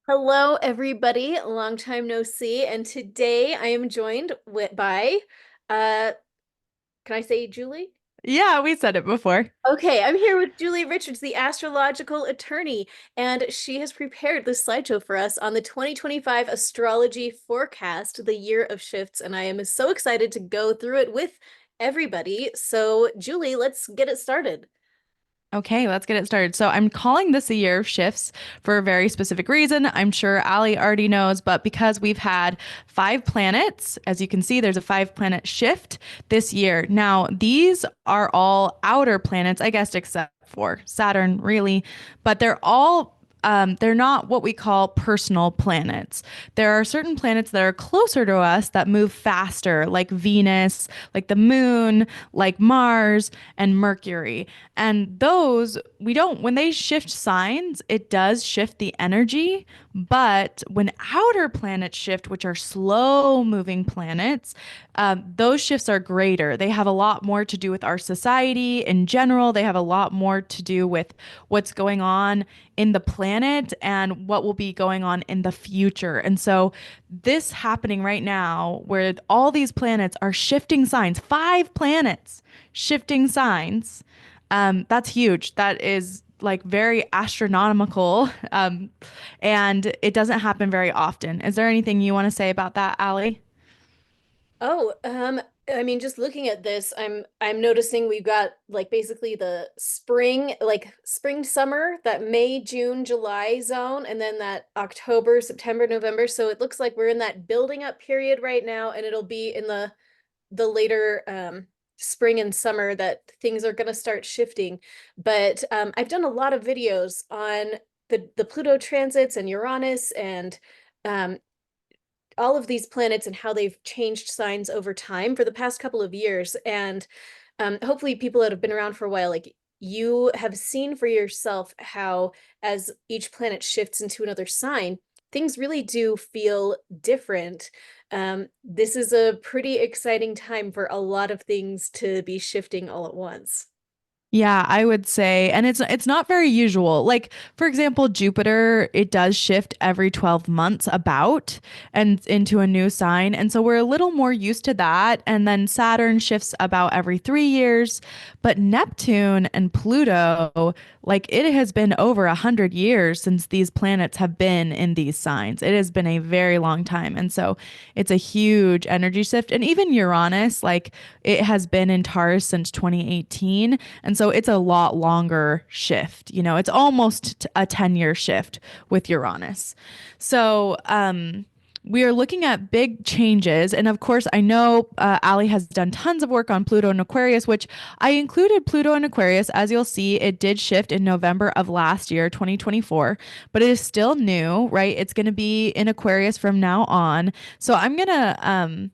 Hello, everybody. Long time no see. And today I am joined by, uh, can I say Julie? Yeah, we said it before. Okay, I'm here with Julie Richards, the astrological attorney, and she has prepared this slideshow for us on the 2025 astrology forecast, the year of shifts. And I am so excited to go through it with everybody. So, Julie, let's get it started. Okay, let's get it started. So I'm calling this a year of shifts for a very specific reason. I'm sure Allie already knows, but because we've had 5 planets, as you can see, there's a 5 planet shift this year. Now, these are all outer planets, I guess, except for Saturn, really, but they're not what we call personal planets. There are certain planets that are closer to us that move faster, like Venus, like the moon, like Mars and Mercury. And those, we don't, when they shift signs, it does shift the energy. But when outer planets shift, which are slow moving planets, those shifts are greater. They have a lot more to do with our society in general. They have a lot more to do with what's going on in the planet and what will be going on in the future. And so, this happening right now, where all these planets are shifting signs, 5 planets shifting signs, that's huge. That is like very astronomical. And it doesn't happen very often. Is there anything you want to say about that, Allie? Oh, I mean, just looking at this, I'm noticing we've got like basically the spring, like spring, summer, that May, June, July zone, and then that October, September, November. So it looks like we're in that building up period right now, and it'll be in the later spring and summer that things are going to start shifting. But I've done a lot of videos on the Pluto transits and Uranus and um, all of these planets and how they've changed signs over time for the past couple of years. And hopefully people that have been around for a while, like you have seen for yourself how as each planet shifts into another sign, things really do feel different. This is a pretty exciting time for a lot of things to be shifting all at once. Yeah, I would say, and it's not very usual. Like, for example, Jupiter, it does shift every 12 months about and into a new sign. And so we're a little more used to that. And then Saturn shifts about every 3 years. But Neptune and Pluto, like it has been over 100 years since these planets have been in these signs. It has been a very long time. And so it's a huge energy shift. And even Uranus, like it has been in Taurus since 2018. And so it's a lot longer shift. It's almost a 10-year shift with Uranus. So, we are looking at big changes. And of course, I know Allie has done tons of work on Pluto and Aquarius, which I included Pluto and Aquarius. As you'll see, it did shift in November of last year, 2024, but it is still new, right? It's going to be in Aquarius from now on. So I'm going to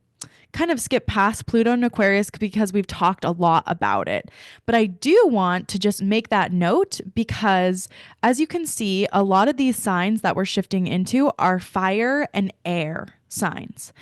kind of skip past Pluto and Aquarius because we've talked a lot about it. But I do want to just make that note because, as you can see, a lot of these signs that we're shifting into are fire and air signs.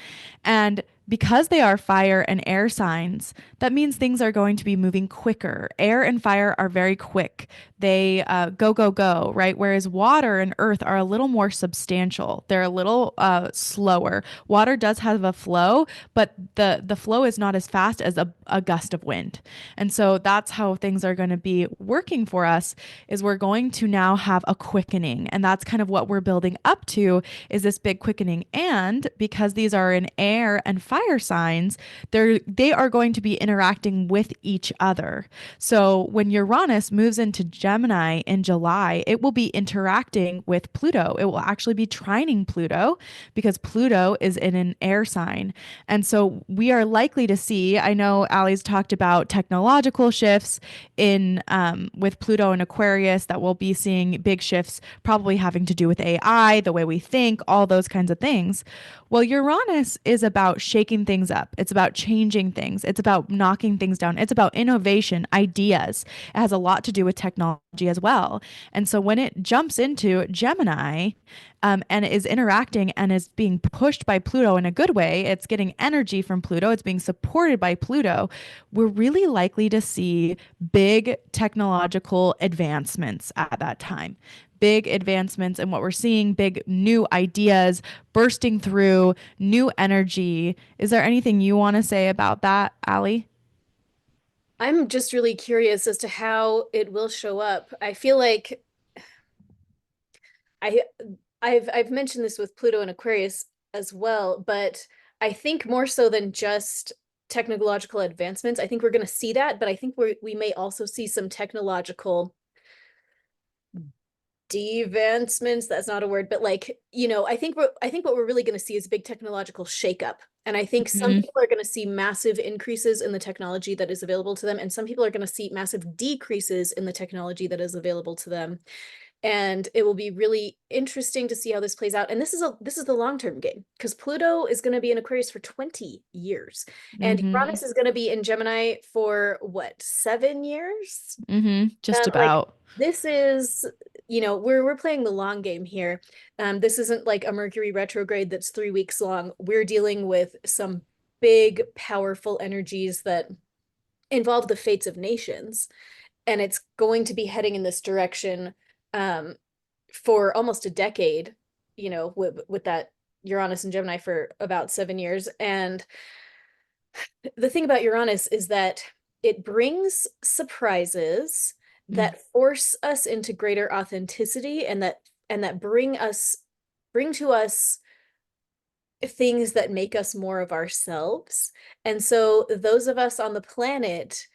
And because they are fire and air signs, that means things are going to be moving quicker. Air and fire are very quick. They go, go, go, right? Whereas water and earth are a little more substantial. They're a little slower. Water does have a flow, but the flow is not as fast as a gust of wind. And so that's how things are going to be working for us is we're going to now have a quickening. And that's kind of what we're building up to is this big quickening. And because these are in air and fire signs, they are going to be interacting with each other. So when Uranus moves into Gemini in July, it will be interacting with Pluto. It will actually be trining Pluto because Pluto is in an air sign. And so we are likely to see, I know Allie's talked about technological shifts in with Pluto and Aquarius that we'll be seeing big shifts probably having to do with AI, the way we think, all those kinds of things. Well, Uranus is about shaking things up. It's about changing things. It's about knocking things down. It's about innovation, ideas. It has a lot to do with technology as well. And so when it jumps into Gemini, and is interacting and is being pushed by Pluto in a good way, it's getting energy from Pluto, it's being supported by Pluto, we're really likely to see big technological advancements at that time. big advancements in what we're seeing, big new ideas bursting through, new energy. Is there anything you want to say about that, Allie? I'm just really curious as to how it will show up. I feel like I I've mentioned this with Pluto and Aquarius as well, but I think more so than just technological advancements, I think we're going to see that, but I think we may also see some technological advancements. That's not a word, but like, I think what we're really going to see is a big technological shakeup. And I think some Mhm. people are going to see massive increases in the technology that is available to them, and some people are going to see massive decreases in the technology that is available to them. And it will be really interesting to see how this plays out. And this is the long-term game, because Pluto is going to be in Aquarius for 20 years, and Mhm. Uranus is going to be in Gemini for what, 7 years? Mhm. Just Like, about. this is, we're playing the long game here. This isn't like a Mercury retrograde that's 3 weeks long. We're dealing with some big, powerful energies that involve the fates of nations, and it's going to be heading in this direction um, for almost a decade. With that Uranus and Gemini for about 7 years. And the thing about Uranus is that it brings surprises Mm. that force us into greater authenticity, and that bring to us things that make us more of ourselves. And so those of us on the planet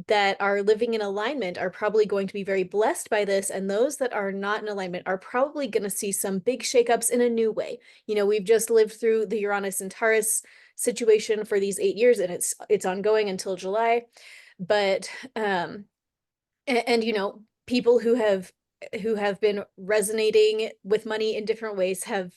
that are living in alignment are probably going to be very blessed by this, and those that are not in alignment are probably going to see some big shakeups in a new way. We've just lived through the Uranus and Taurus situation for these 8 years, and it's ongoing until July. But and people who have been resonating with money in different ways have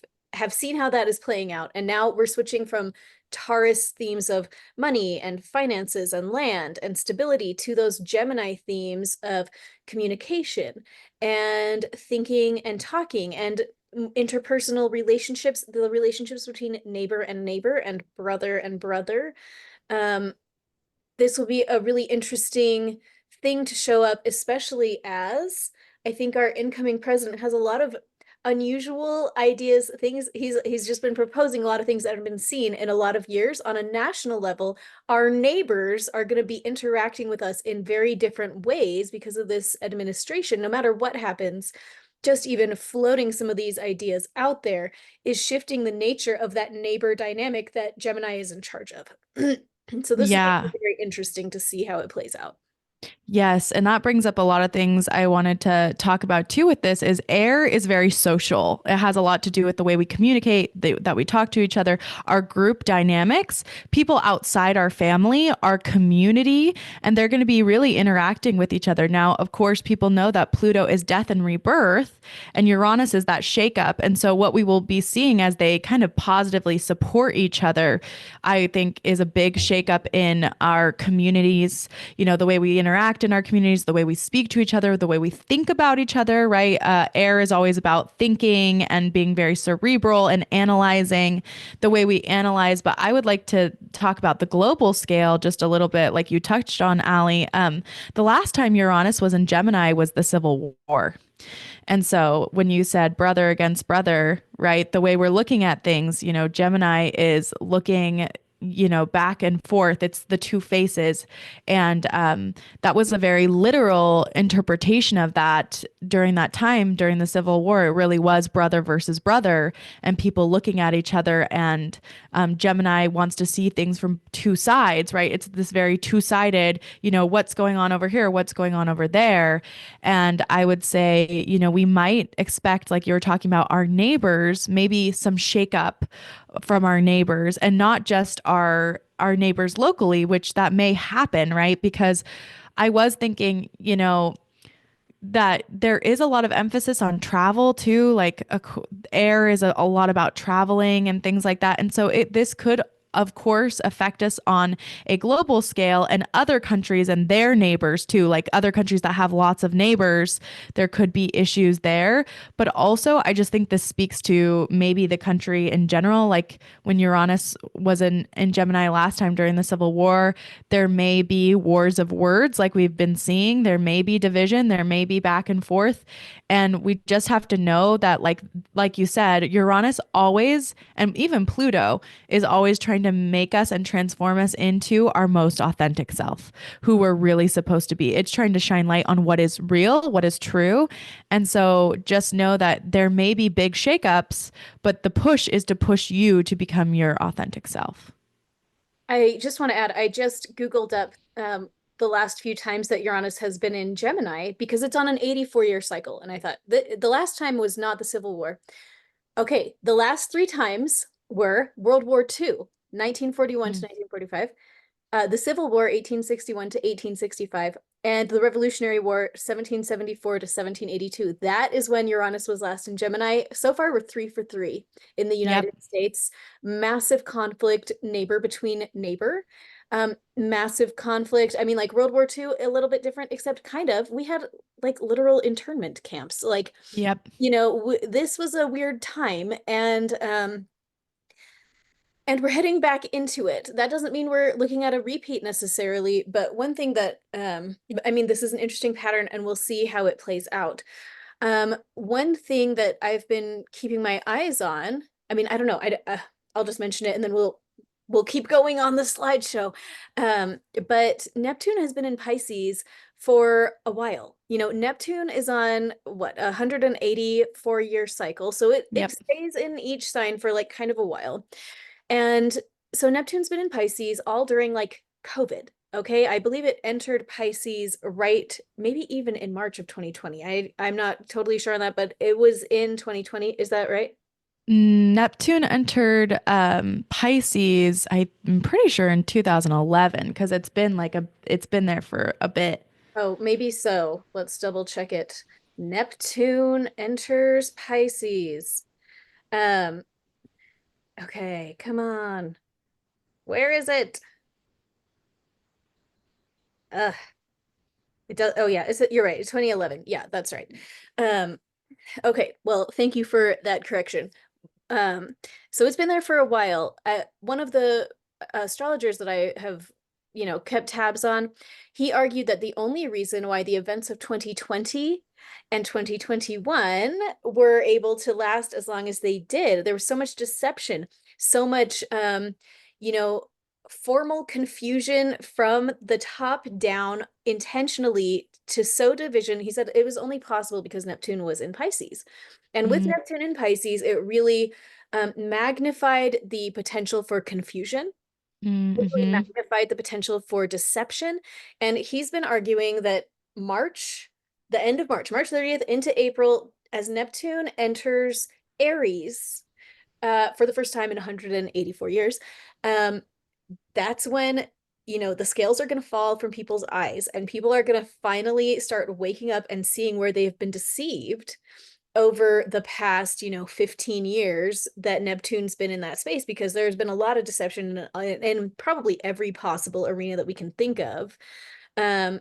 seen how that is playing out, and now we're switching from Taurus themes of money and finances and land and stability to those Gemini themes of communication and thinking and talking and interpersonal relationships, the relationships between neighbor and neighbor and brother and brother. um this will be a really interesting thing to show up, especially as I think our incoming president has a lot of unusual ideas, things he's just been proposing, a lot of things that haven't been seen in a lot of years on a national level. Our neighbors are going to be interacting with us in very different ways because of this administration. No matter what happens, just even floating some of these ideas out there is shifting the nature of that neighbor dynamic that Gemini is in charge of. So this is going to Yeah. be very interesting to see how it plays out. Yes, and that brings up a lot of things I wanted to talk about too with this is air is very social. It has a lot to do with the way we communicate, that we talk to each other, our group dynamics, people outside our family, our community, and they're going to be really interacting with each other. Now, of course, people know that Pluto is death and rebirth, and Uranus is that shakeup. And so what we will be seeing as they kind of positively support each other, I think is a big shakeup in our communities, the way we interact in our communities, the way we speak to each other, the way we think about each other, right? Air is always about thinking and being very cerebral and analyzing the way we analyze. But I would like to talk about the global scale just a little bit, like you touched on, Allie. The last time Uranus was in Gemini was the Civil War. And so when you said brother against brother, right, the way we're looking at things, Gemini is looking, back and forth. It's the two faces. And that was a very literal interpretation of that during that time, during the Civil War. It really was brother versus brother and people looking at each other. And Gemini wants to see things from two sides, right? It's this very two-sided, what's going on over here, what's going on over there. And I would say, we might expect, like you were talking about, our neighbors, maybe some shakeup from our neighbors, and not just our neighbors locally, which that may happen, right? Because I was thinking, that there is a lot of emphasis on travel too, like air is a lot about traveling and things like that. And so this could of course affect us on a global scale, and other countries and their neighbors too, like other countries that have lots of neighbors, there could be issues there. But also, I just think this speaks to maybe the country in general. Like when Uranus was in Gemini last time during the Civil War, there may be wars of words like we've been seeing. There may be division, there may be back and forth. And we just have to know that, like you said, Uranus always, and even Pluto, is always trying to make us and transform us into our most authentic self, who we're really supposed to be. It's trying to shine light on what is real, what is true. And so just know that there may be big shakeups, but the push is to push you to become your authentic self. I just want to add, I just Googled up the last few times that Uranus has been in Gemini because it's on an 84-year cycle. And I thought the last time was not the Civil War. Okay, the last three times were World War II, 1941 to Mm. 1945, the Civil War, 1861 to 1865, and the Revolutionary War, 1774 to 1782. That is when Uranus was last in Gemini. So far, we're 3 for 3 in the Yep. United States. Massive conflict, neighbor between neighbor. Massive conflict. I mean, like World War II, a little bit different, except kind of. We had like literal internment camps. Like, Yep. this was a weird time, and we're heading back into it. That doesn't mean we're looking at a repeat necessarily, but one thing that, I mean, this is an interesting pattern and we'll see how it plays out. One thing that I've been keeping my eyes on, I mean, I don't know, I'll just mention it and then we'll keep going on the slideshow. But Neptune has been in Pisces for a while. Neptune is on what, 184-year cycle. So it Yep. stays in each sign for like kind of a while. And so Neptune's been in Pisces all during like COVID. Okay. I believe it entered Pisces right, maybe even in March of 2020. I'm not totally sure on that, but it was in 2020. Is that right? Neptune entered Pisces, I'm pretty sure in 2011, because it's been there for a bit. Oh, maybe so. Let's double check it. Neptune enters Pisces. Um, okay, come on. Where is it? Uh, it does. Oh yeah, you're right. It's 2011. Yeah, that's right. Um, okay, well, thank you for that correction. Um, so it's been there for a while. One of the astrologers that I have, kept tabs on, he argued that the only reason why the events of 2020 and 2021 were able to last as long as they did, there was so much deception, so much, you know, formal confusion from the top down intentionally to sow division. He said it was only possible because Neptune was in Pisces. And with Mm, Neptune in Pisces, it really magnified the potential for confusion, really mm-hmm. magnified the potential for deception. And he's been arguing that March, the end of March 30th into April, as Neptune enters Aries for the first time in 184 years, um, that's when the scales are going to fall from people's eyes and people are going to finally start waking up and seeing where they've been deceived over the past 15 years that Neptune's been in that space, because there's been a lot of deception in probably every possible arena that we can think of. um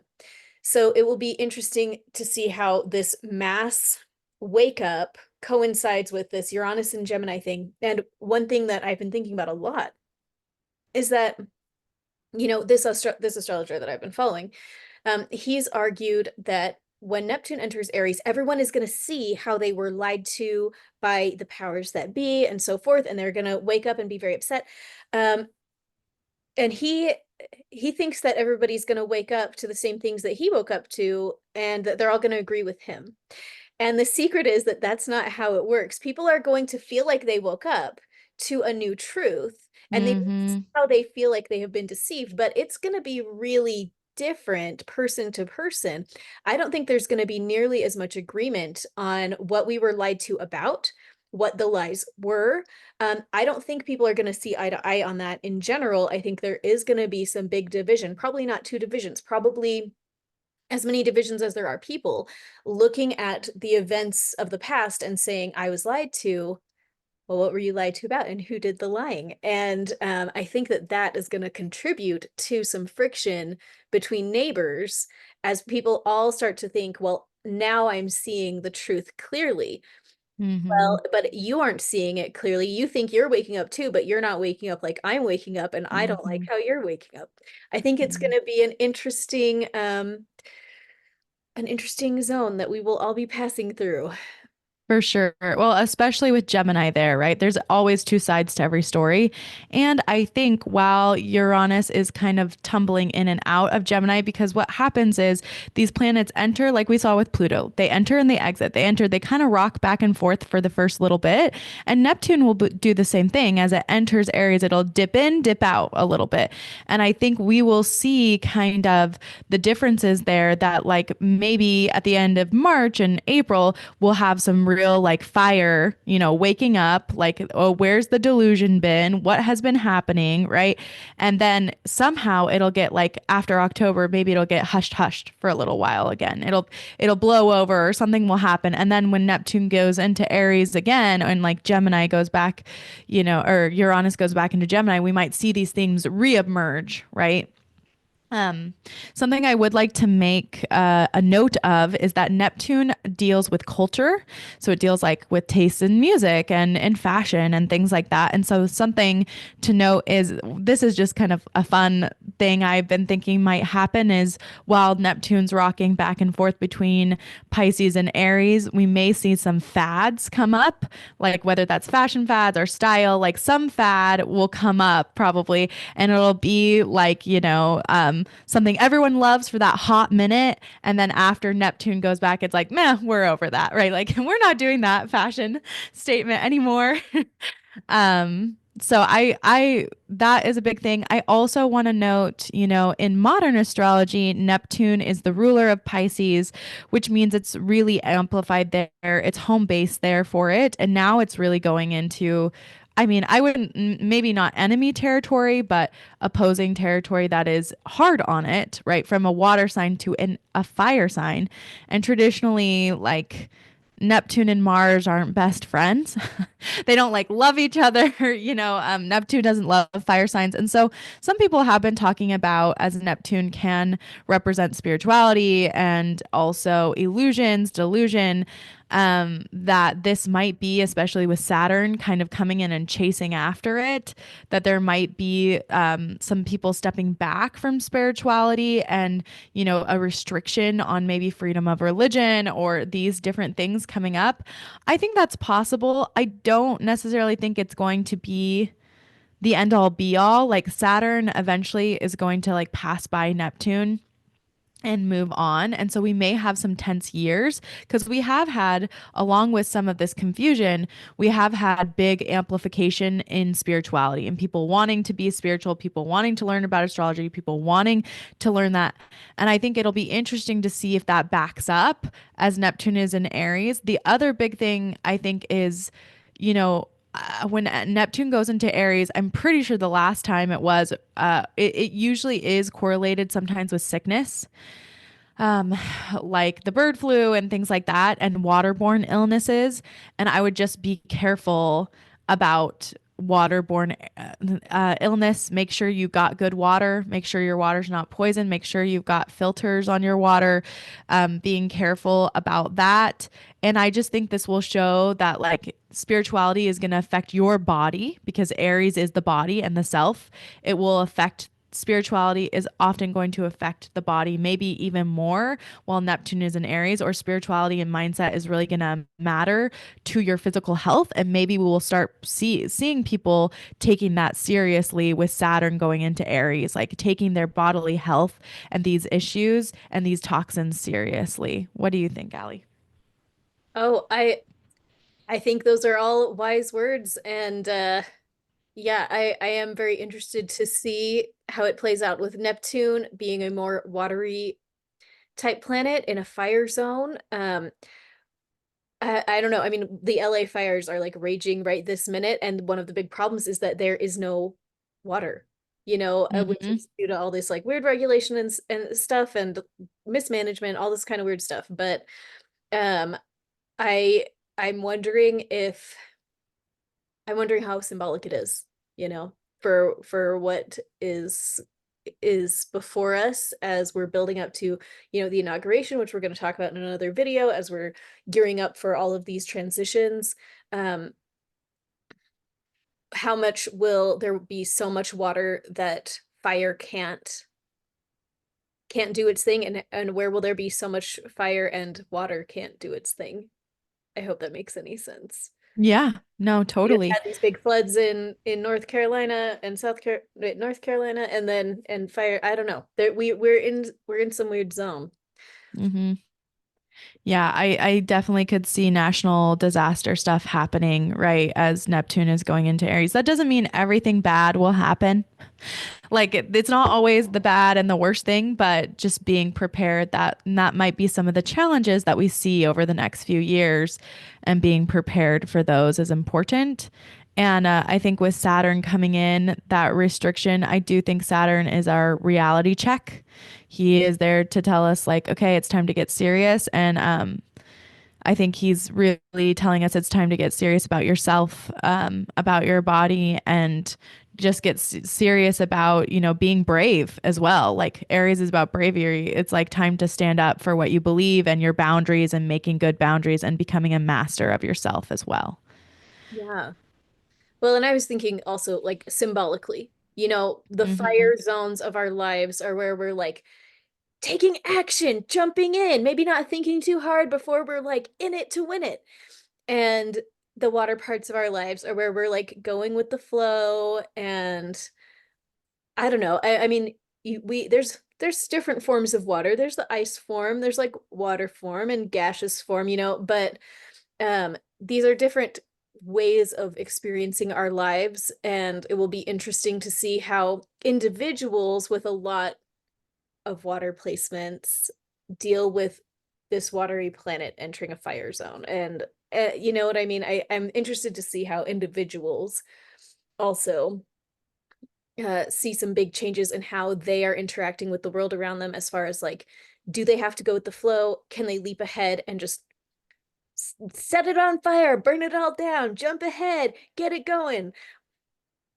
so it will be interesting to see how this mass wake up coincides with this Uranus and Gemini thing. And one thing that I've been thinking about a lot is that this astrologer that I've been following, he's argued that when Neptune enters Aries, everyone is going to see how they were lied to by the powers that be and so forth, and they're going to wake up and be very upset. Um, and he thinks that everybody's going to wake up to the same things that he woke up to, and that they're all going to agree with him. And the secret is that that's not how it works. People are going to feel like they woke up to a new truth, and they Mm-hmm. how they feel like they have been deceived, but it's going to be really different person to person. I don't think there's going to be nearly as much agreement on what we were lied to about, what the lies were. I don't think people are going to see eye to eye on that in general. I think there is going to be some big division, probably not two divisions, probably as many divisions as there are people looking at the events of the past and saying, I was lied to. well, what were you lied to about and who did the lying? And I think that that is going to contribute to some friction between neighbors as people all start to think, well, now I'm seeing the truth clearly. Hmm. Well, but you aren't seeing it clearly. You think you're waking up too, but you're not waking up like I'm waking up, and I don't like Hmm. how you're waking up. I think it's going to be an interesting zone that we will all be passing through. For sure. Well, especially with Gemini there, right? There's always two sides to every story. And I think while Uranus is kind of tumbling in and out of Gemini, because what happens is these planets enter, like we saw with Pluto, they enter and they exit. They enter, they kind of rock back and forth for the first little bit. And Neptune will do the same thing. As it enters Aries, it'll dip in, dip out a little bit. And I think we will see kind of the differences there that, like, maybe at the end of March and April, we'll have some real like fire, waking up, like, oh, where's the delusion been? What has been happening? Right. And then somehow it'll get like after October, maybe it'll get hushed for a little while again. It'll blow over or something will happen. And then when Neptune goes into Aries again and like Gemini goes back, or Uranus goes back into Gemini, we might see these things reemerge, right? Um, Something I would like to make a note of is that Neptune deals with culture. So it deals like with taste in music and fashion and things like that. And so something to note is this is just kind of a fun thing I've been thinking might happen is while Neptune's rocking back and forth between Pisces and Aries, we may see some fads come up, like whether that's fashion fads or style, like some fad will come up probably, and it'll be like, something everyone loves for that hot minute. And then after Neptune goes back, it's like, meh, we're over that, right? Like, we're not doing that fashion statement anymore. So that is a big thing. I also want to note, in modern astrology, Neptune is the ruler of Pisces, which means it's really amplified there. It's home base there for it. And now it's really going into, I mean, I wouldn't, maybe not enemy territory, but opposing territory that is hard on it, right? From a water sign to a fire sign. And traditionally, like, Neptune and Mars aren't best friends. They don't like love each other. Neptune doesn't love fire signs. And so some people have been talking about as Neptune can represent spirituality and also illusions, delusion, that this might be, especially with Saturn kind of coming in and chasing after it, that there might be some people stepping back from spirituality and, a restriction on maybe freedom of religion or these different things coming up. I think that's possible. I don't necessarily think it's going to be the end all be all. Like Saturn eventually is going to like pass by Neptune and move on. And so we may have some tense years because we have had, along with some of this confusion, we have had big amplification in spirituality and people wanting to be spiritual, people wanting to learn about astrology, people wanting to learn that. And I think it'll be interesting to see if that backs up as Neptune is in Aries. The other big thing I think is, when Neptune goes into Aries, I'm pretty sure the last time it was, it usually is correlated sometimes with sickness, um, like the bird flu and things like that, and waterborne illnesses. And I would just be careful about waterborne illness. Make sure you got good water. Make sure your water's not poisoned. Make sure you've got filters on your water. Being careful about that. And I just think this will show that like spirituality is going to affect your body because Aries is the body and the self. It will affect spirituality is often going to affect the body, maybe even more while Neptune is in Aries, or spirituality and mindset is really going to matter to your physical health. And maybe we will start seeing people taking that seriously with Saturn going into Aries, like taking their bodily health and these issues and these toxins seriously. What do you think, Allie? Oh, I think those are all wise words, and yeah, I am very interested to see how it plays out with Neptune being a more watery type planet in a fire zone. I don't know. I mean, the LA fires are like raging right this minute, and one of the big problems is that there is no water, which Hmm. is due to all this like weird regulation and stuff and mismanagement, all this kind of weird stuff. But um, I I'm wondering if I'm wondering how symbolic it is, you know, for what is before us as we're building up to, you know, the inauguration, which we're going to talk about in another video, as we're gearing up for all of these transitions. Um, how much will there be so much water that fire can't do its thing, and where will there be so much fire and water can't do its thing? I hope that makes any sense. Yeah, no, We just totally. had these big floods in North Carolina and North Carolina, and then and fire. I don't know. There we're in some weird zone. Hmm. Yeah, I definitely could see national disaster stuff happening right as Neptune is going into Aries. That doesn't mean everything bad will happen. Like it's not always the bad and the worst thing, but just being prepared that might be some of the challenges that we see over the next few years, and being prepared for those is important. And I think with Saturn coming in, that restriction, I do think Saturn is our reality check. He is there to tell us, like, okay, it's time to get serious. And I think he's really telling us it's time to get serious about yourself, about your body, and just get serious about, being brave as well. Like Aries is about bravery. It's like time to stand up for what you believe and your boundaries, and making good boundaries and becoming a master of yourself as well. Yeah. Well, and I was thinking also like symbolically, you know, the Hmm. fire zones of our lives are where we're like taking action, jumping in, maybe not thinking too hard before we're like in it to win it. And the water parts of our lives are where we're like going with the flow. And I don't know. I mean, we there's different forms of water. There's the ice form, there's like water form and gaseous form, you know, but these are different ways of experiencing our lives, and it will be interesting to see how individuals with a lot of water placements deal with this watery planet entering a fire zone. And you know what I mean? I'm interested to see how individuals also see some big changes in how they are interacting with the world around them, as far as like, do they have to go with the flow? Can they leap ahead and just set it on fire, burn it all down, jump ahead, get it going?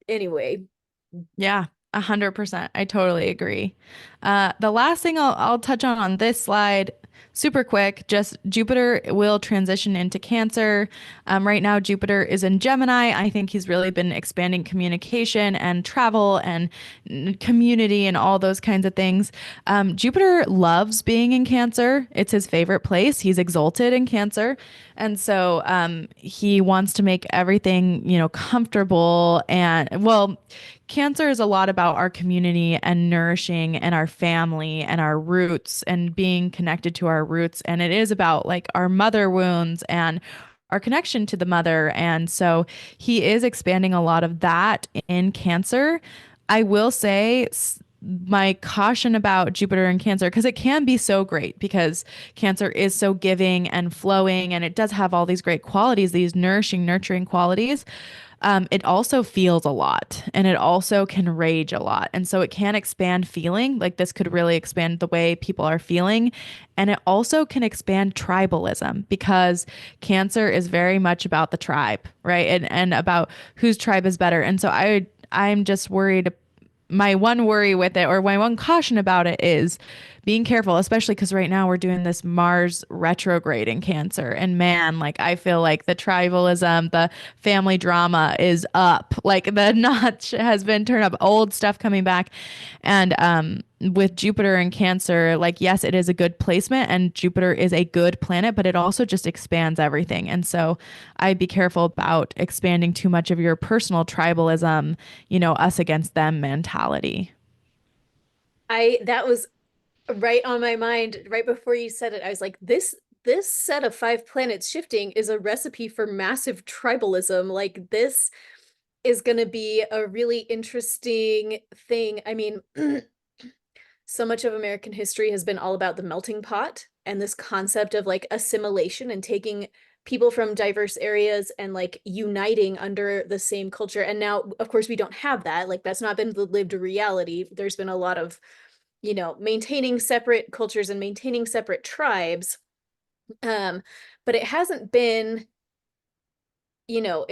Anyway, Yeah, 100%. I totally agree. The last thing I'll touch on this slide, super quick, just Jupiter will transition into Cancer. Right now, Jupiter is in Gemini. I think he's really been expanding communication and travel and community and all those kinds of things. Jupiter loves being in Cancer. It's his favorite place. He's exalted in Cancer. And so he wants to make everything, comfortable. And well, Cancer is a lot about our community and nourishing and our family and our roots and being connected to our roots. And it is about like our mother wounds and our connection to the mother. And so he is expanding a lot of that in Cancer. I will say my caution about Jupiter and Cancer, because it can be so great, because Cancer is so giving and flowing, and it does have all these great qualities, these nourishing, nurturing qualities. It also feels a lot, and it also can rage a lot. And so it can expand feeling. Like this could really expand the way people are feeling. And it also can expand tribalism, because Cancer is very much about the tribe, right? And about whose tribe is better. And so I'm just worried. My one worry with it, or my one caution about it, is being careful, especially because right now we're doing this Mars retrograde in Cancer. And man, like I feel like the tribalism, the family drama is up. Like the notch has been turned up, old stuff coming back. And with Jupiter and Cancer, like, yes, it is a good placement, and Jupiter is a good planet, but it also just expands everything. And so I'd be careful about expanding too much of your personal tribalism, us against them mentality. I that was right on my mind right before you said it. I was like, this set of five planets shifting is a recipe for massive tribalism. Like this is going to be a really interesting thing. I mean, so much of American history has been all about the melting pot and this concept of like assimilation and taking people from diverse areas and like uniting under the same culture. And now, of course, we don't have that. Like that's not been the lived reality. There's been a lot of, you know, maintaining separate cultures and maintaining separate tribes. Um, but it hasn't been, you know,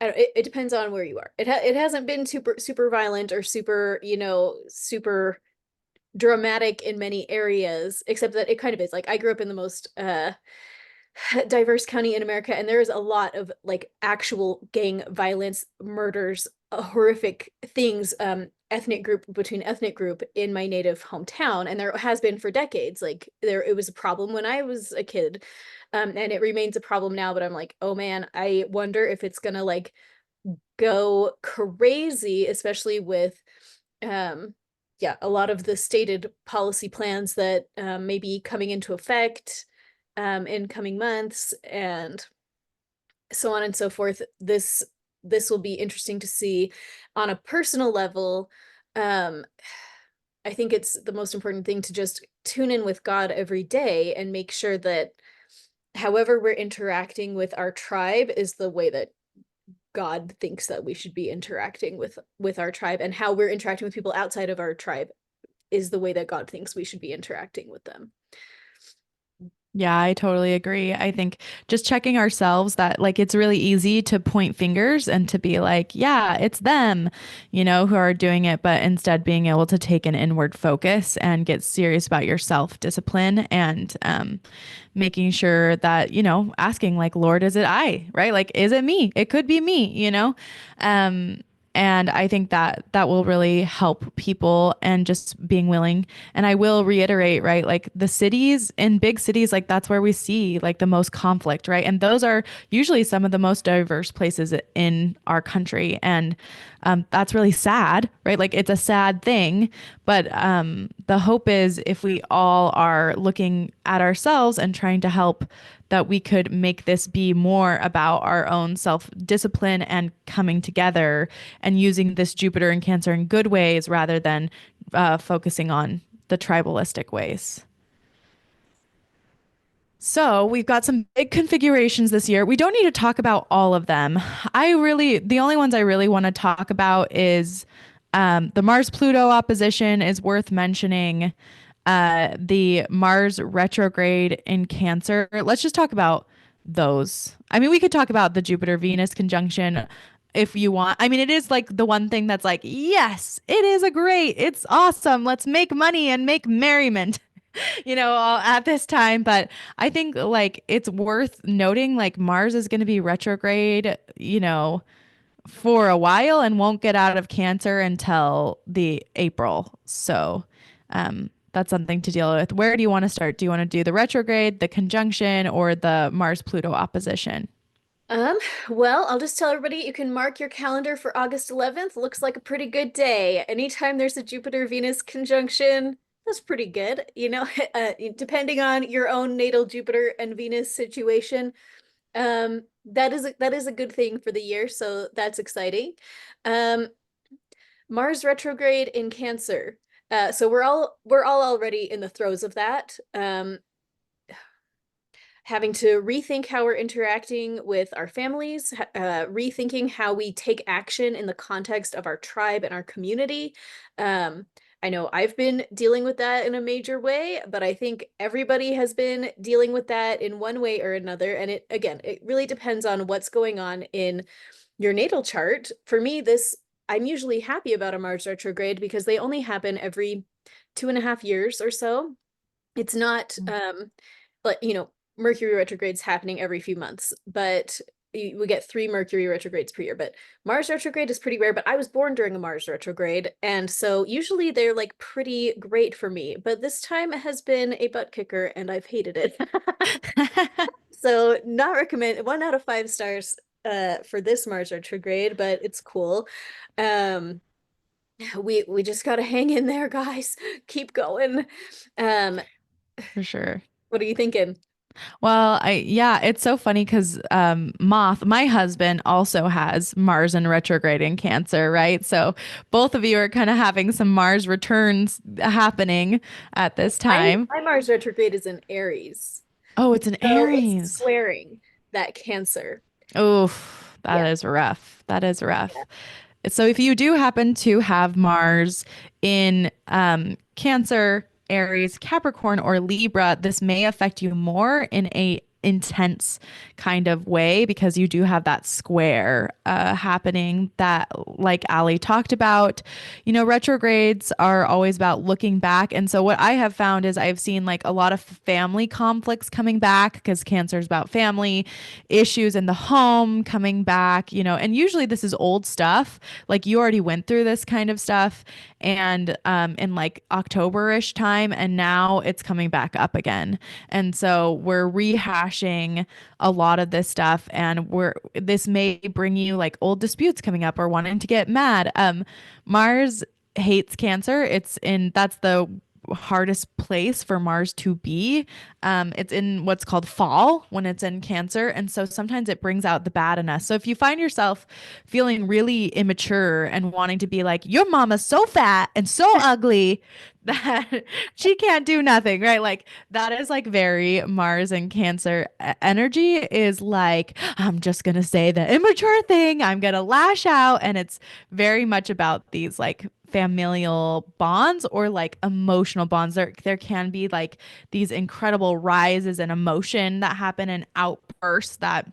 it depends on where you are. It hasn't been super violent or super, super dramatic in many areas, except that it kind of is. Like I grew up in the most diverse county in America, and there is a lot of like actual gang violence, murders, horrific things, ethnic group between ethnic group in my native hometown, and there has been for decades. Like there, it was a problem when I was a kid, and it remains a problem now. But I'm like, oh man, I wonder if it's gonna like go crazy, especially with um yeah, a lot of the stated policy plans that may be coming into effect in coming months and so on and so forth. This will be interesting to see on a personal level. Um, I think it's the most important thing to just tune in with God every day and make sure that however we're interacting with our tribe is the way that God thinks that we should be interacting with our tribe, and how we're interacting with people outside of our tribe is the way that God thinks we should be interacting with them. Yeah, I totally agree. I think just checking ourselves that like it's really easy to point fingers and to be like, yeah, it's them, who are doing it, but instead being able to take an inward focus and get serious about your self-discipline and making sure that, asking like, Lord, is it I, right? Like, is it me? It could be me. Um, and I think that that will really help people and just being willing. And I will reiterate, right? Like the cities in big cities, like that's where we see like the most conflict, right? And those are usually some of the most diverse places in our country. And that's really sad, right? Like it's a sad thing. But the hope is if we all are looking at ourselves and trying to help, that we could make this be more about our own self discipline and coming together and using this Jupiter and Cancer in good ways rather than focusing on the tribalistic ways. So we've got some big configurations this year. We don't need to talk about all of them. The only ones I really want to talk about is the Mars Pluto opposition is worth mentioning. The Mars retrograde in Cancer. Let's just talk about those. I mean, we could talk about the Jupiter Venus conjunction if you want. I mean, it is like the one thing that's like, yes, it's awesome. Let's make money and make merriment. All at this time. But I think like it's worth noting like Mars is going to be retrograde, for a while and won't get out of Cancer until the April. So that's something to deal with. Where do you want to start? Do you want to do the retrograde, the conjunction, or the Mars Pluto opposition? Um, well, I'll just tell everybody you can mark your calendar for August 11th. Looks like a pretty good day. Anytime there's a Jupiter-Venus conjunction, that's pretty good. Depending on your own natal Jupiter and Venus situation, that is a good thing for the year, so that's exciting. Um, Mars retrograde in Cancer. So we're all already in the throes of that. Having to rethink how we're interacting with our families, rethinking how we take action in the context of our tribe and our community. I know I've been dealing with that in a major way, but I think everybody has been dealing with that in one way or another. And it really depends on what's going on in your natal chart. For me, I'm usually happy about a Mars retrograde because they only happen every 2.5 years or so. It's not like Mercury retrogrades happening every few months, but we get 3 Mercury retrogrades per year. But Mars retrograde is pretty rare, but I was born during a Mars retrograde, and so usually they're like pretty great for me. But this time has been a butt kicker and I've hated it. So not recommend. 1 out of 5 stars for this Mars retrograde, but it's cool. Um we just gotta hang in there, guys. Keep going. Um, For sure. what are you thinking? Well, yeah, it's so funny because Moth, my husband, also has Mars in retrograde in Cancer, right? So both of you are kind of having some Mars returns happening at this time. My Mars retrograde is in Aries. Oh, it's an So it's Aries. squaring that Cancer. Oof, that Yeah. is rough. That is Yeah. rough. So if you do happen to have Mars in Cancer, Aries, Capricorn, or Libra, this may affect you more in a intense kind of way because you do have that square happening that, like Ali talked about. Retrogrades are always about looking back. And so what I have found is I've seen like a lot of family conflicts coming back because Cancer is about family issues in the home coming back, and usually this is old stuff. Like you already went through this kind of stuff and in like October-ish time, and now it's coming back up again. And so we're rehashing a lot of this stuff, and this may bring you like old disputes coming up or wanting to get mad. Mars hates Cancer. That's the hardest place for Mars to be. It's in what's called fall when it's in Cancer. And so sometimes it brings out the bad in us. So if you find yourself feeling really immature and wanting to be like, your mama's so fat and so ugly that she can't do nothing, right? Like that is like very Mars and Cancer energy is like, I'm just going to say the immature thing. I'm going to lash out. And it's very much about these like familial bonds or like emotional bonds. There can be like these incredible rises in emotion that happen and outbursts that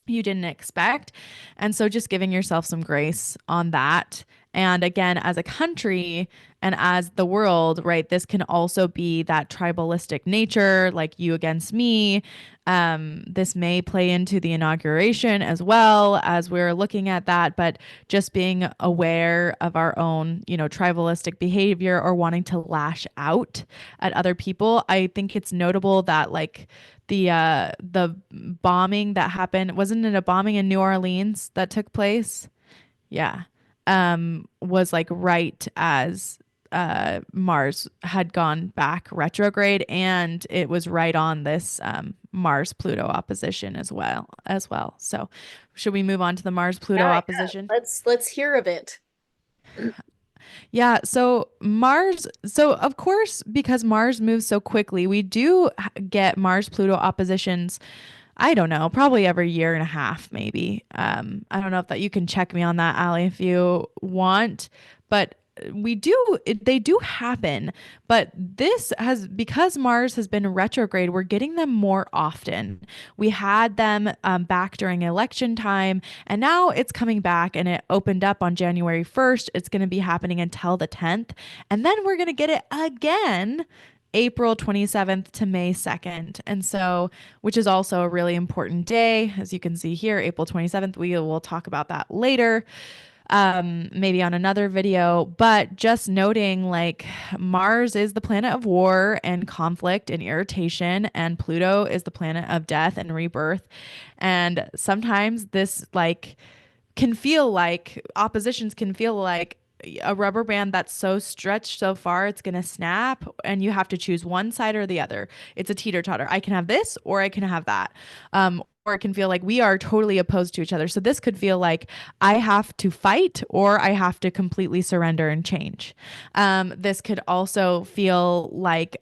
you didn't expect. And so just giving yourself some grace on that. And again, as a country and as the world, right, this can also be that tribalistic nature, like you against me. This may play into the inauguration as well as we're looking at that, but just being aware of our own, tribalistic behavior or wanting to lash out at other people. I think it's notable that like the bombing that happened, wasn't it a bombing in New Orleans that took place? Yeah. Was like right as Mars had gone back retrograde, and it was right on this Mars Pluto opposition as well. So should we move on to the Mars Pluto Yeah, yeah. opposition? Let's hear of it. Yeah, so of course, because Mars moves so quickly, we do get Mars Pluto oppositions. I don't know, probably every year and a half, maybe. I don't know if that you can check me on that, Allie, if you want, but they do happen. But this has, because Mars has been retrograde, we're getting them more often. We had them back during election time, and now it's coming back, and it opened up on January 1st. It's going to be happening until the 10th, and then we're going to get it again April 27th to May 2nd. And so, which is also a really important day. As you can see here, April 27th, we will talk about that later, maybe on another video. But just noting like Mars is the planet of war and conflict and irritation, and Pluto is the planet of death and rebirth. And sometimes this like can feel like oppositions can feel like a rubber band that's so stretched so far it's going to snap, and you have to choose one side or the other. It's a teeter totter. I can have this or I can have that. Or it can feel like we are totally opposed to each other. So this could feel like I have to fight or I have to completely surrender and change. This could also feel like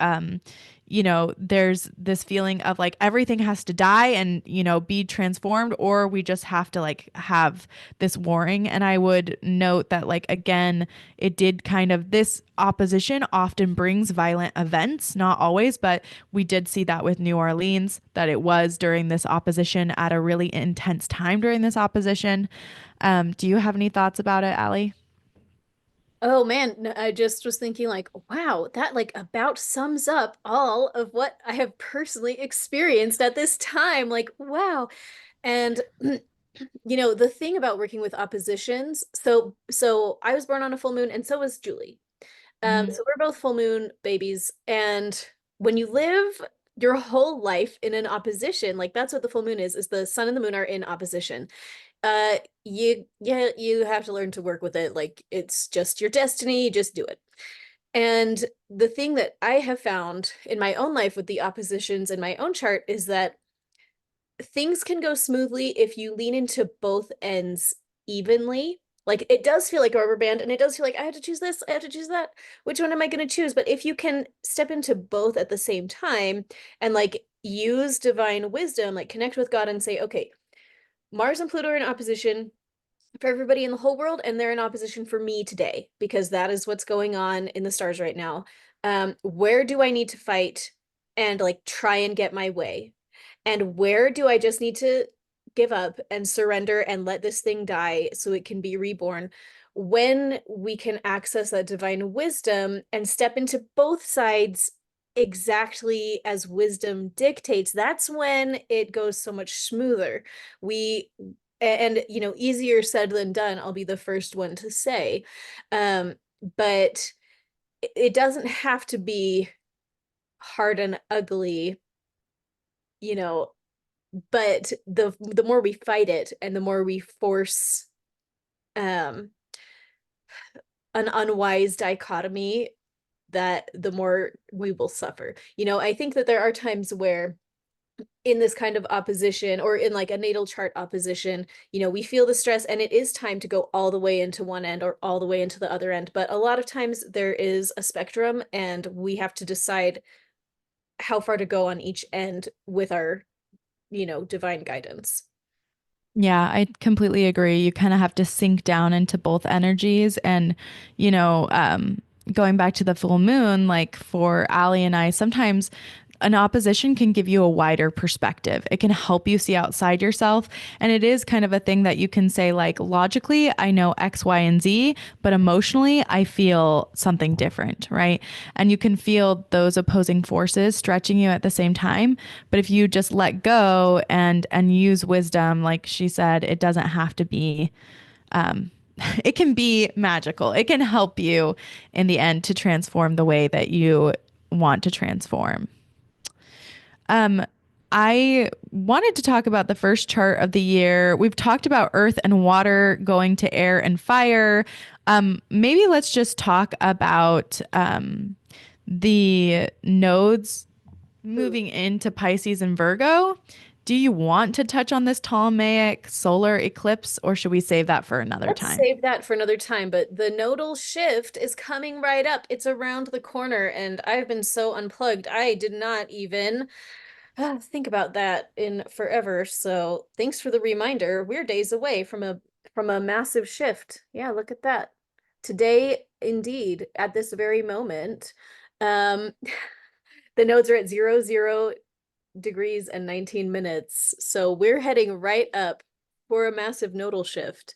there's this feeling of like everything has to die and, be transformed, or we just have to like have this warring. And I would note that, like, again, it did kind of, this opposition often brings violent events, not always, but we did see that with New Orleans, that it was during this opposition at a really intense time during this opposition. Do you have any thoughts about it, Allie? Oh man, I just was thinking like, wow, that like about sums up all of what I have personally experienced at this time. Like, wow. And the thing about working with oppositions, so I was born on a full moon and so was Julie. Mm-hmm. So we're both full moon babies, and when you live your whole life in an opposition, like that's what the full moon is the sun and the moon are in opposition. You have to learn to work with it. Like it's just your destiny, just do it. And the thing that I have found in my own life with the oppositions in my own chart is that things can go smoothly if you lean into both ends evenly. Like it does feel like a rubber band, and it does feel like I have to choose this, I have to choose that. Which one am I going to choose? But if you can step into both at the same time and like use divine wisdom, like connect with God and say, okay, Mars and Pluto are in opposition for everybody in the whole world, and they're in opposition for me today because that is what's going on in the stars right now. Where do I need to fight and like try and get my way? And where do I just need to give up and surrender and let this thing die so it can be reborn? When we can access that divine wisdom and step into both sides exactly as wisdom dictates, that's when it goes so much smoother. We and easier said than done, I'll be the first one to say. But it doesn't have to be hard and ugly, you know, but the more we fight it and the more we force um an unwise dichotomy, that the more we will suffer. I think that there are times where in this kind of opposition or in like a natal chart opposition, we feel the stress and it is time to go all the way into one end or all the way into the other end. But a lot of times there is a spectrum and we have to decide how far to go on each end with our, divine guidance. Yeah, I completely agree. You kind of have to sink down into both energies. And, you know, um, going back to the full moon, like for Allie and I, sometimes an opposition can give you a wider perspective. It can help you see outside yourself. And it is kind of a thing that you can say, like, logically, I know X, Y, and Z, but emotionally, I feel something different, right? And you can feel those opposing forces stretching you at the same time. But if you just let go and use wisdom, like she said, it doesn't have to be it can be magical. It can help you in the end to transform the way that you want to transform. Um, I wanted to talk about the first chart of the year. We've talked about earth and water going to air and fire. Maybe let's just talk about the nodes Ooh. moving into Pisces and Virgo. Do you want to touch on this Ptolemaic solar eclipse, or should we save that for another Let's time? save that for another time, but the nodal shift is coming right up. It's around the corner, and I've been so unplugged. I did not even think about that in forever. So thanks for the reminder. We're days away from a massive shift. Yeah, look at that. Today, indeed, at this very moment, um, the nodes are at 00 degrees and 19 minutes. So we're heading right up for a massive nodal shift.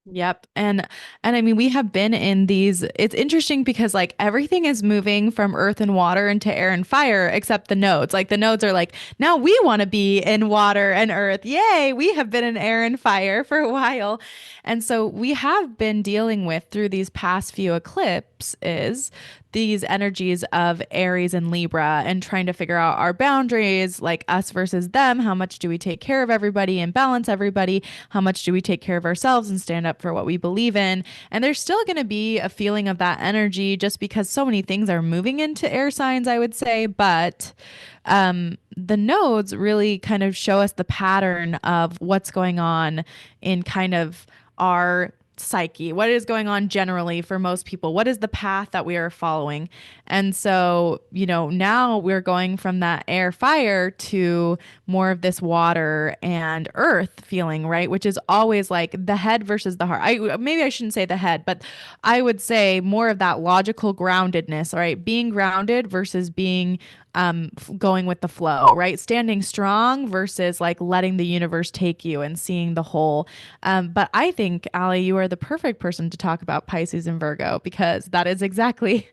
Yep. And I mean we have been in these it's interesting because like everything is moving from earth and water into air and fire except the nodes. Like the nodes are like, now we want to be in water and earth. Yay, we have been in air and fire for a while. And so we have been dealing with through these past few eclipses these energies of Aries and Libra and trying to figure out our boundaries, like us versus them. How much do we take care of everybody and balance everybody? How much do we take care of ourselves and stand up for what we believe in? And there's still going to be a feeling of that energy just because so many things are moving into air signs, I would say. But the nodes really kind of show us the pattern of what's going on in kind of our psyche, what is going on generally for most people, what is the path that we are following. And so, now we're going from that air fire to more of this water and earth feeling, right? Which is always like the head versus the heart. Maybe I shouldn't say the head, but I would say more of that logical groundedness, right? Being grounded versus being going with the flow, right? Standing strong versus like letting the universe take you and seeing the whole. But I think, Allie, you are the perfect person to talk about Pisces and Virgo because that is exactly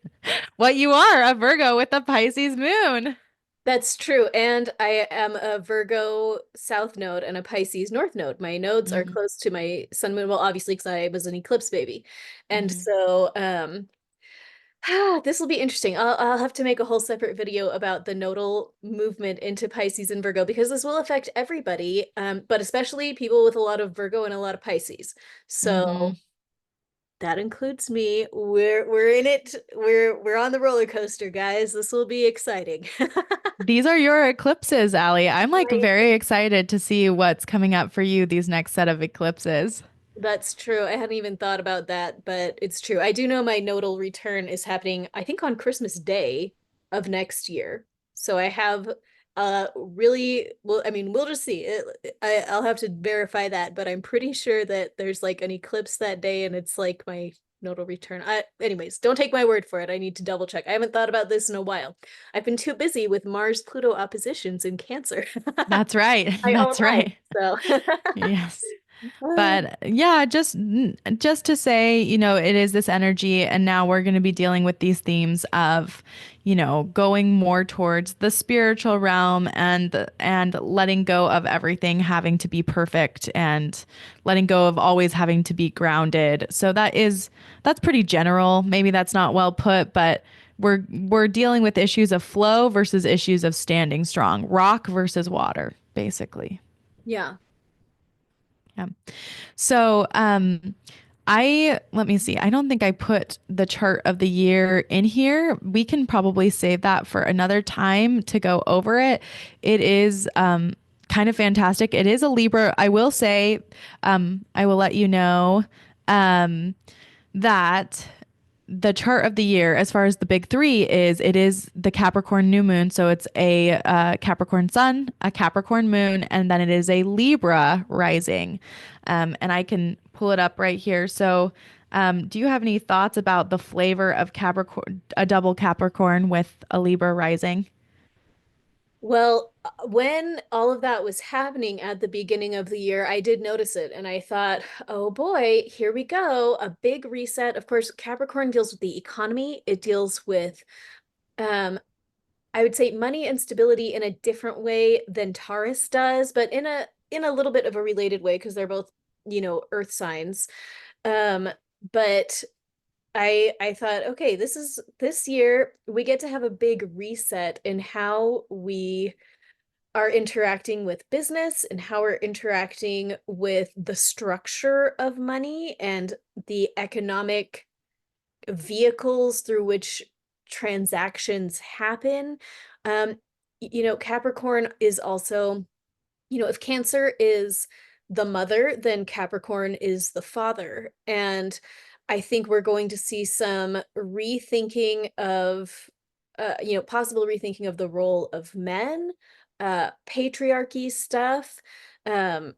what you are, a Virgo with a Pisces moon. That's true. And I am a Virgo South node and a Pisces North node. My nodes are Hmm. close to my sun moon. Well, obviously, because I was an eclipse baby. And Hmm. so this will be interesting. I'll have to make a whole separate video about the nodal movement into Pisces and Virgo because this will affect everybody, but especially people with a lot of Virgo and a lot of Pisces. Hmm. So that includes me. We're in it. We're on the roller coaster, guys. This will be exciting. These are your eclipses, Allie. I'm like My very excited to see what's coming up for you these next set of eclipses. That's true. I hadn't even thought about that, but it's true. I do know my nodal return is happening, I think, on Christmas Day of next year. So I have really well, I mean, we'll just see. I'll have to verify that, but I'm pretty sure that there's like an eclipse that day and it's like my nodal return. Anyways, don't take my word for it. I need to double check. I haven't thought about this in a while. I've been too busy with Mars Pluto oppositions in Cancer. That's right. My own That's life. right. So Yes. But yeah, just to say, it is this energy, and now we're going to be dealing with these themes of, going more towards the spiritual realm and letting go of everything having to be perfect and letting go of always having to be grounded. So that's pretty general. Maybe that's not well put, but we're dealing with issues of flow versus issues of standing strong, rock versus water, basically. yeah. Yeah. So, let me see. I don't think I put the chart of the year in here. We can probably save that for another time to go over it. It is kind of fantastic. It is a Libra. I will say, I will let you know um, that the chart of the year, as far as the big three, it is the Capricorn new moon. So it's a Capricorn sun, a Capricorn moon, and then it is a Libra rising. And I can pull it up right here. So, do you have any thoughts about the flavor of Capricorn, a double Capricorn with a Libra rising? Well, when all of that was happening at the beginning of the year, I did notice it and I thought, oh boy, here we go, a big reset. Of course, Capricorn deals with the economy. It deals with, um, I would say money and stability in a different way than Taurus does, but in a little bit of a related way because they're both, earth signs. Um, but I thought, okay, this year we get to have a big reset in how we are interacting with business and how we're interacting with the structure of money and the economic vehicles through which transactions happen. Um, Capricorn is also, if Cancer is the mother, then Capricorn is the father. And I think we're going to see some rethinking of, possible rethinking of the role of men, patriarchy stuff. Um,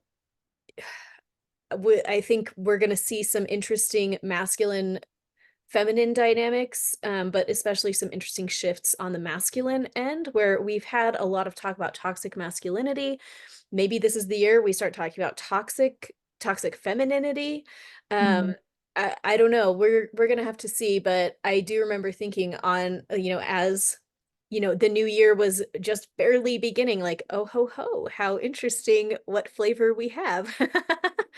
I think we're going to see some interesting masculine feminine dynamics, but especially some interesting shifts on the masculine end where we've had a lot of talk about toxic masculinity. Maybe this is the year we start talking about toxic femininity. Um, Mhm. I don't know. We're gonna have to see, but I do remember thinking on, as the new year was just barely beginning, like, oh ho ho, how interesting what flavor we have.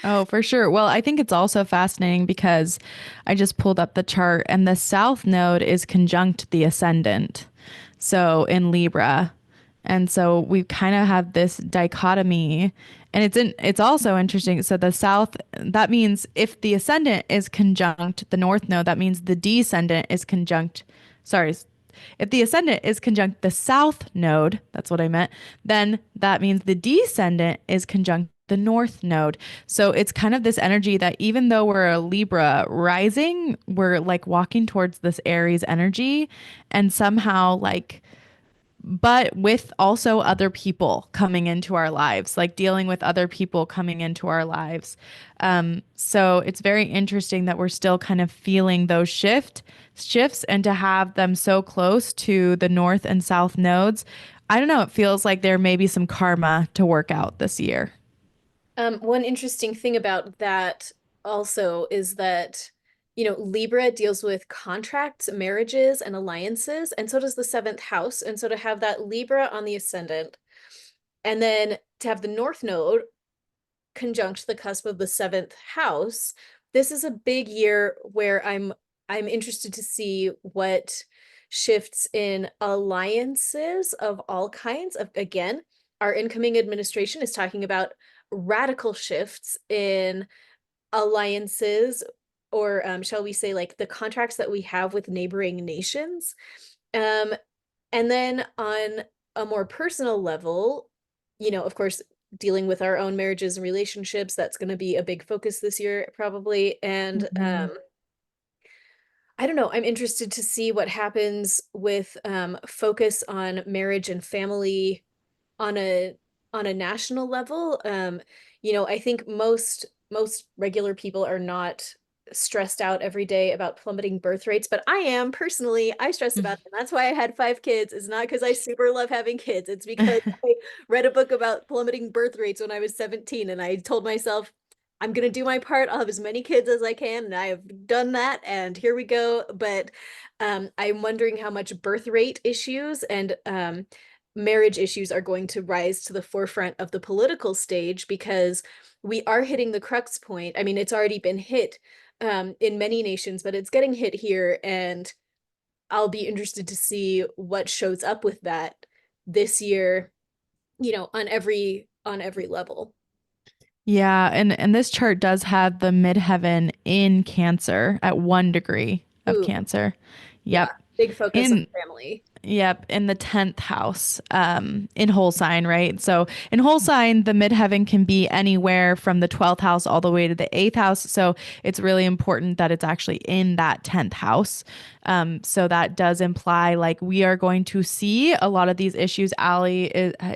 Oh, for sure. Well, I think it's also fascinating because I just pulled up the chart and the south node is conjunct the ascendant. So in Libra. And so we kind of have this dichotomy and it's also interesting. So the south, that means if the ascendant is conjunct the north node, that means the descendant is conjunct, sorry, if the ascendant is conjunct the south node, that's what I meant, then that means the descendant is conjunct the north node. So it's kind of this energy that even though we're a Libra rising, we're like walking towards this Aries energy and somehow like but with also other people coming into our lives, like dealing with other people coming into our lives. So it's very interesting that we're still kind of feeling those shifts and to have them so close to the north and south nodes. I don't know, it feels like there may be some karma to work out this year. One interesting thing about that also is that, Libra deals with contracts, marriages, and alliances, and so does the seventh house. And so to have that Libra on the ascendant, and then to have the North Node conjunct the cusp of the seventh house, this is a big year where I'm interested to see what shifts in alliances of all kinds of, again, our incoming administration is talking about radical shifts in alliances, or shall we say like the contracts that we have with neighboring nations. Um, and then on a more personal level, of course, dealing with our own marriages and relationships, that's going to be a big focus this year, probably. And Mhm. I don't know, I'm interested to see what happens with focus on marriage and family on a national level. I think most regular people are not stressed out every day about plummeting birth rates, but I am personally, I stress about them. That's why I had 5 kids. It's not because I super love having kids. It's because I read a book about plummeting birth rates when I was 17, and I told myself, I'm gonna do my part. I'll have as many kids as I can, and I have done that, and here we go. But I'm wondering how much birth rate issues and marriage issues are going to rise to the forefront of the political stage because we are hitting the crux point. I mean, it's already been hit in many nations, but it's getting hit here, and I'll be interested to see what shows up with that this year, on every level. Yeah, and this chart does have the midheaven in Cancer at 1 degree of Ooh, Cancer. yeah, Yep. big focus on In family. Yep, in the 10th house, in whole sign, right? So in whole sign, the midheaven can be anywhere from the 12th house all the way to the 8th house. So it's really important that it's actually in that 10th house. So that does imply like we are going to see a lot of these issues Allie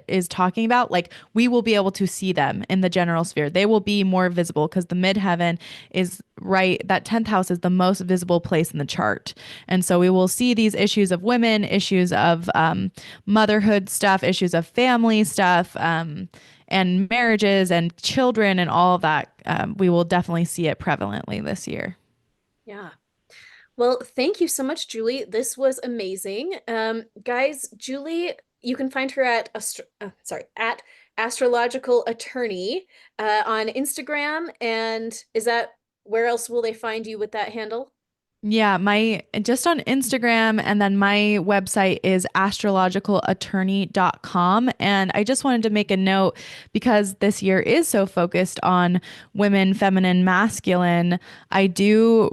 is talking about. Like we will be able to see them in the general sphere. They will be more visible because the midheaven is right. That 10th house is the most visible place in the chart. And so we will see these issues of women, issues of motherhood stuff, issues of family stuff, and marriages and children and all of that. We will definitely see it prevalently this year. Yeah. Well, thank you so much, Julie. This was amazing. Guys, Julie, you can find her at Astrological Attorney on Instagram. And is that where else will they find you with that handle? Yeah, my just on Instagram and then my website is astrologicalattorney.com. And I just wanted to make a note because this year is so focused on women, feminine, masculine. I do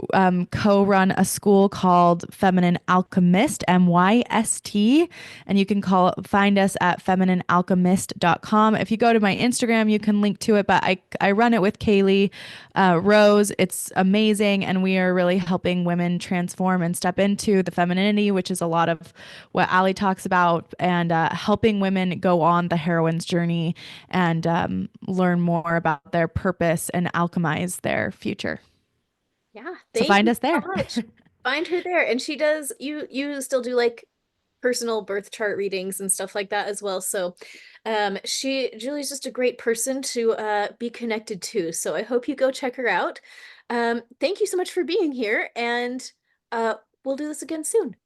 co-run a school called Feminine Alchemist, MYST, and you can find us at femininealchemist.com. If you go to my Instagram, you can link to it, but I run it with Kaylee Rose. It's amazing, and we are really helping women transform and step into the femininity, which is a lot of what Allie talks about, and helping women go on the heroine's journey and learn more about their purpose and alchemize their future. Yeah, So thank find you us so there. much. Find her there. And she does, you still do like personal birth chart readings and stuff like that as well. So Julie's just a great person to be connected to. So I hope you go check her out. Thank you so much for being here, and uh we'll do this again soon.